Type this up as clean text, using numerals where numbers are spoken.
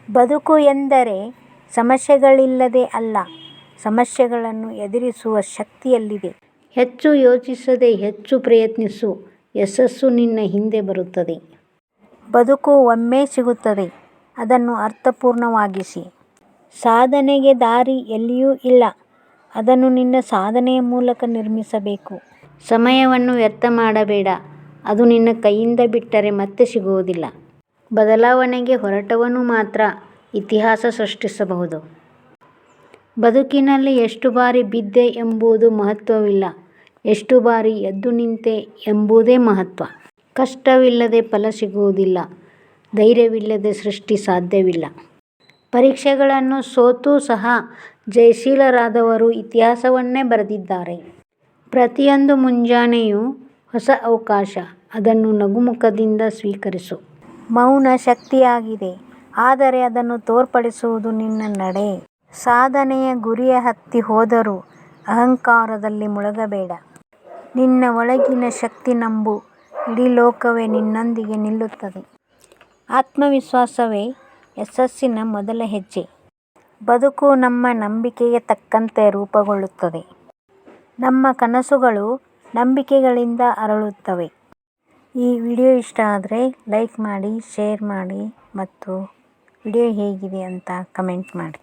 ಬದುಕು ಎಂದರೆ ಸಮಸ್ಯೆಗಳಿಲ್ಲದೆ ಅಲ್ಲ, ಸಮಸ್ಯೆಗಳನ್ನು ಎದುರಿಸುವ ಶಕ್ತಿಯಲ್ಲಿದೆ. ಹೆಚ್ಚು ಯೋಚಿಸದೆ ಹೆಚ್ಚು ಪ್ರಯತ್ನಿಸು, ಯಶಸ್ಸು ನಿನ್ನ ಹಿಂದೆ ಬರುತ್ತದೆ. ಬದುಕು ಒಮ್ಮೆ ಸಿಗುತ್ತದೆ, ಅದನ್ನು ಅರ್ಥಪೂರ್ಣವಾಗಿಸಿ. ಸಾಧನೆಗೆ ದಾರಿ ಎಲ್ಲಿಯೂ ಇಲ್ಲ, ಅದನ್ನು ನಿನ್ನ ಸಾಧನೆಯ ಮೂಲಕ ನಿರ್ಮಿಸಬೇಕು. ಸಮಯವನ್ನು ವ್ಯರ್ಥ ಮಾಡಬೇಡ, ಅದು ನಿನ್ನ ಕೈಯಿಂದ ಬಿಟ್ಟರೆ ಮತ್ತೆ ಸಿಗುವುದಿಲ್ಲ. ಬದಲಾವಣೆಗೆ ಹೊರಟವನು ಮಾತ್ರ ಇತಿಹಾಸ ಸೃಷ್ಟಿಸಬಹುದು. ಬದುಕಿನಲ್ಲಿ ಎಷ್ಟು ಬಾರಿ ಬಿದ್ದೆ ಎಂಬುದು ಮಹತ್ವವಿಲ್ಲ, ಎಷ್ಟು ಬಾರಿ ಎದ್ದು ನಿಂತೆ ಎಂಬುದೇ ಮಹತ್ವ. ಕಷ್ಟವಿಲ್ಲದೆ ಫಲ ಸಿಗುವುದಿಲ್ಲ, ಧೈರ್ಯವಿಲ್ಲದೆ ಸೃಷ್ಟಿ ಸಾಧ್ಯವಿಲ್ಲ. ಪರೀಕ್ಷೆಗಳನ್ನು ಸೋತೂ ಸಹ ಜಯಶೀಲರಾದವರು ಇತಿಹಾಸವನ್ನೇ ಬರೆದಿದ್ದಾರೆ. ಪ್ರತಿಯೊಂದು ಮುಂಜಾನೆಯೂ ಹೊಸ ಅವಕಾಶ, ಅದನ್ನು ನಗುಮುಖದಿಂದ ಸ್ವೀಕರಿಸು. ಮೌನ ಶಕ್ತಿಯಾಗಿದೆ, ಆದರೆ ಅದನ್ನು ತೋರ್ಪಡಿಸುವುದು ನಿನ್ನ ನಡೆ. ಸಾಧನೆಯ ಗುರಿಯ ಹತ್ತಿ ಹೋದರೂ ಅಹಂಕಾರದಲ್ಲಿ ಮುಳುಗಬೇಡ. ನಿನ್ನ ಒಳಗಿನ ಶಕ್ತಿ ನಂಬು, ಇಡೀ ಲೋಕವೇ ನಿನ್ನೊಂದಿಗೆ ನಿಲ್ಲುತ್ತದೆ. ಆತ್ಮವಿಶ್ವಾಸವೇ ಯಶಸ್ಸಿನ ಮೊದಲ ಹೆಜ್ಜೆ. ಬದುಕು ನಮ್ಮ ನಂಬಿಕೆಗೆ ತಕ್ಕಂತೆ ರೂಪುಗೊಳ್ಳುತ್ತದೆ. ನಮ್ಮ ಕನಸುಗಳು ನಂಬಿಕೆಗಳಿಂದ ಅರಳುತ್ತವೆ. ಈ ವಿಡಿಯೋ ಇಷ್ಟ ಆದರೆ ಲೈಕ್ ಮಾಡಿ, ಶೇರ್ ಮಾಡಿ ಮತ್ತು ವಿಡಿಯೋ ಹೇಗಿದೆ ಅಂತ ಕಮೆಂಟ್ ಮಾಡಿ.